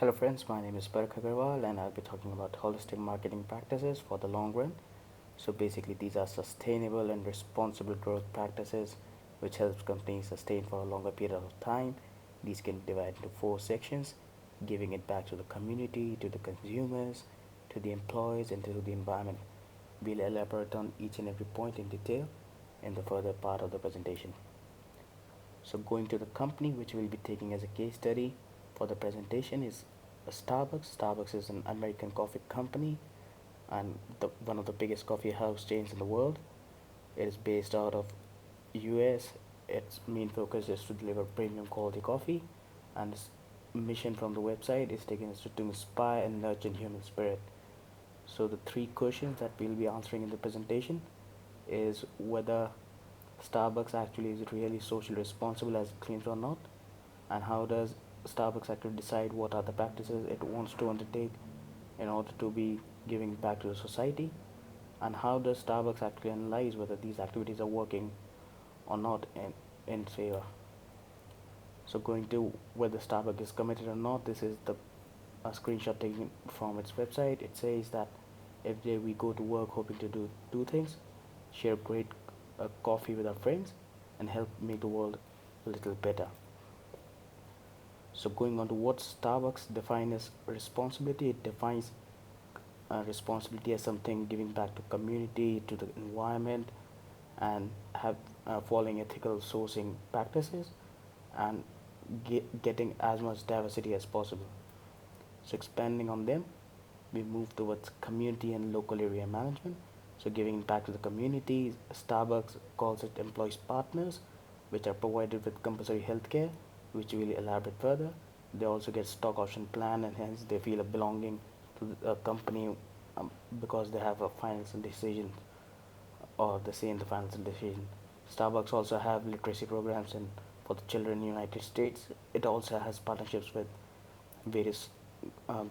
Hello friends, my name is Park Agarwal and I'll be talking about holistic marketing practices for the long run. So basically these are sustainable and responsible growth practices which helps companies sustain for a longer period of time. These can be divided into four sections, giving it back to the community, to the consumers, to the employees and to the environment. We'll elaborate on each and every point in detail in the further part of the presentation. So going to the company which we'll be taking as a case study for the presentation is Starbucks. Starbucks is an American coffee company and one of the biggest coffee house chains in the world. It is based out of US. Its main focus is to deliver premium quality coffee, and its mission from the website is taken as to inspire and nurture human spirit. So the three questions that we'll be answering in the presentation is whether Starbucks actually is really socially responsible as it claims or not, and how does Starbucks actually decide what are the practices it wants to undertake in order to be giving back to the society, and how does Starbucks actually analyze whether these activities are working or not in favor. So going to whether Starbucks is committed or not, this is the a screenshot taken from its website. It says that every day we go to work hoping to do two things: share great coffee with our friends and help make the world a little better. So going on to what Starbucks defines as responsibility, it defines responsibility as something giving back to community, to the environment, and have following ethical sourcing practices and getting as much diversity as possible. So expanding on them, we move towards community and local area management. So giving back to the community, Starbucks calls it employees partners, which are provided with compulsory healthcare, which will elaborate further. They also get stock option plan, and hence they feel a belonging to the company because they have a financial decision or they say in the financial decision. Starbucks also have literacy programs and for the children in the United States. It also has partnerships with various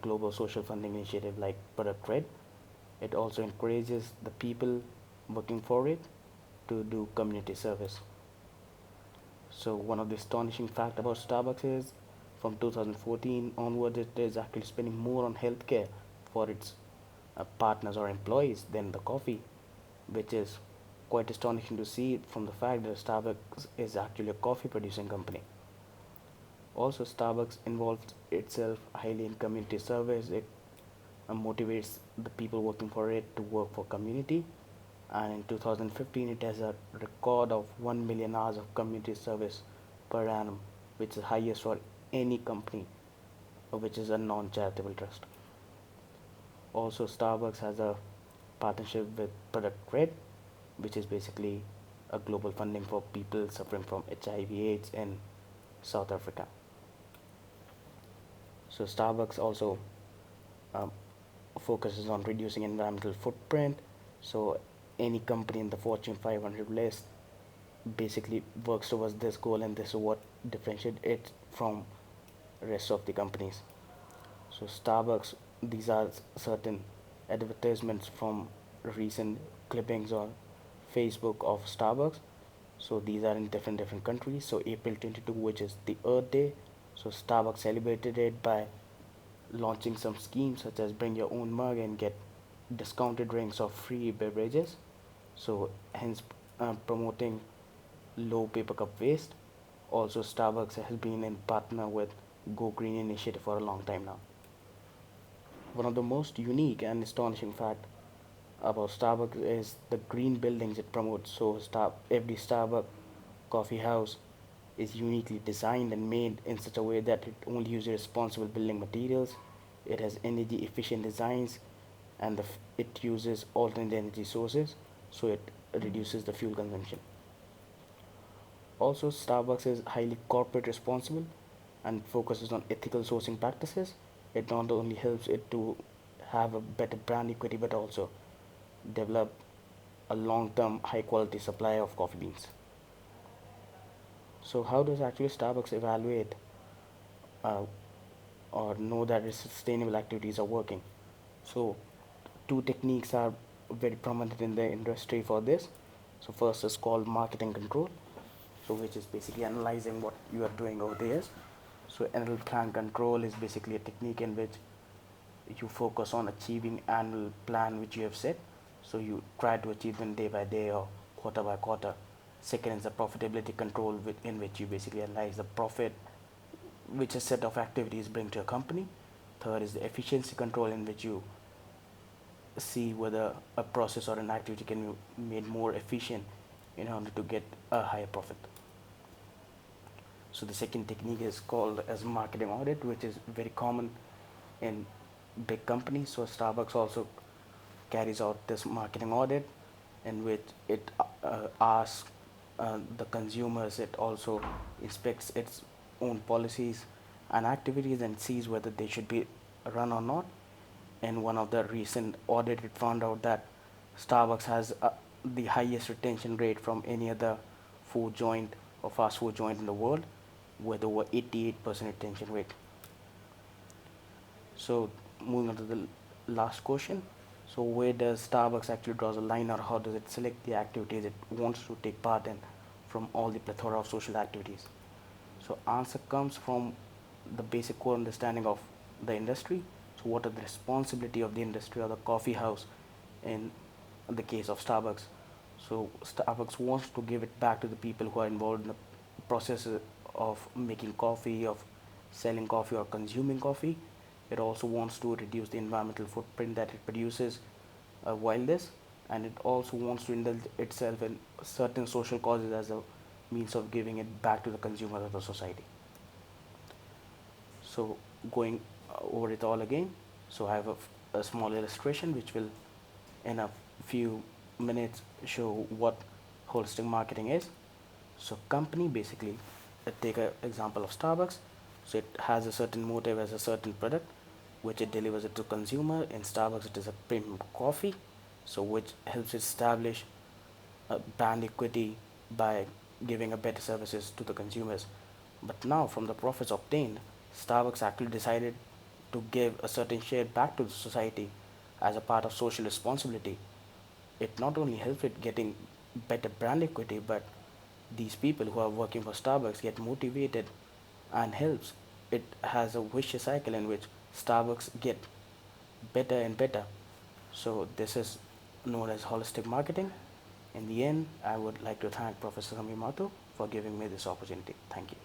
global social funding initiatives like Product Red. It also encourages the people working for it to do community service. So one of the astonishing fact about Starbucks is from 2014 onwards, it is actually spending more on healthcare for its partners or employees than the coffee, which is quite astonishing to see from the fact that Starbucks is actually a coffee producing company. Also, Starbucks involves itself highly in community service. It motivates the people working for it to work for community. And in 2015, it has a record of 1 million hours of community service per annum, which is highest for any company, which is a non-charitable trust. Also, Starbucks has a partnership with Product Red, which is basically a global funding for people suffering from HIV/AIDS in South Africa. So Starbucks also um, focuses on reducing environmental footprint. So any company in the Fortune 500 list basically works towards this goal, and this is what differentiates it from rest of the companies. So Starbucks, these are certain advertisements from recent clippings on Facebook of Starbucks. So these are in different countries. So April 22, which is the Earth Day, so Starbucks celebrated it by launching some schemes such as bring your own mug and get discounted drinks or free beverages. So hence promoting low paper cup waste. Also, Starbucks has been in partner with Go Green initiative for a long time now. One of the most unique and astonishing fact about Starbucks is the green buildings it promotes. So every Starbucks coffee house is uniquely designed and made in such a way that it only uses responsible building materials. It has energy efficient designs, and it uses alternate energy sources, so it reduces the fuel consumption. Also, Starbucks is highly corporate responsible and focuses on ethical sourcing practices. It not only helps it to have a better brand equity but also develop a long-term high-quality supply of coffee beans. So, how does actually Starbucks evaluate uh, or know that its sustainable activities are working? So, two techniques are very prominent in the industry for this. So, first is called marketing control, so which is basically analyzing what you are doing over there, So annual plan control is basically a technique in which you focus on achieving annual plan which you have set. So you try to achieve them day by day or quarter by quarter. Second is the profitability control in which you basically analyze the profit which a set of activities bring to a company. Third is the efficiency control in which you see whether a process or an activity can be made more efficient in order to get a higher profit. So the second technique is called as marketing audit, which is very common in big companies. So Starbucks also carries out this marketing audit in which it asks the consumers, it also inspects its own policies and activities and sees whether they should be run or not. In one of the recent audit, it found out that Starbucks has the highest retention rate from any other food joint or fast food joint in the world, with over 88% retention rate. So moving on to the last question. So where does Starbucks actually draws a line, or how does it select the activities it wants to take part in from all the plethora of social activities? So answer comes from the basic core understanding of the industry. So what are the responsibility of the industry or the coffee house in the case of Starbucks? So Starbucks wants to give it back to the people who are involved in the process of making coffee, of selling coffee or consuming coffee. It also wants to reduce the environmental footprint that it produces while this, and it also wants to indulge itself in certain social causes as a means of giving it back to the consumers of the society. So going over it all again, so I have a small illustration which will in a few minutes show what holistic marketing is. So company basically, take an example of Starbucks. So it has a certain motive as a certain product which it delivers it to consumer. In Starbucks it is a premium coffee, so which helps establish a brand equity by giving a better services to the consumers. But now from the profits obtained, Starbucks actually decided to give a certain share back to the society as a part of social responsibility. It not only helps with getting better brand equity, but these people who are working for Starbucks get motivated and helps. It has a vicious cycle in which Starbucks get better and better. So this is known as holistic marketing. In the end, I would like to thank Professor Mathur for giving me this opportunity. Thank you.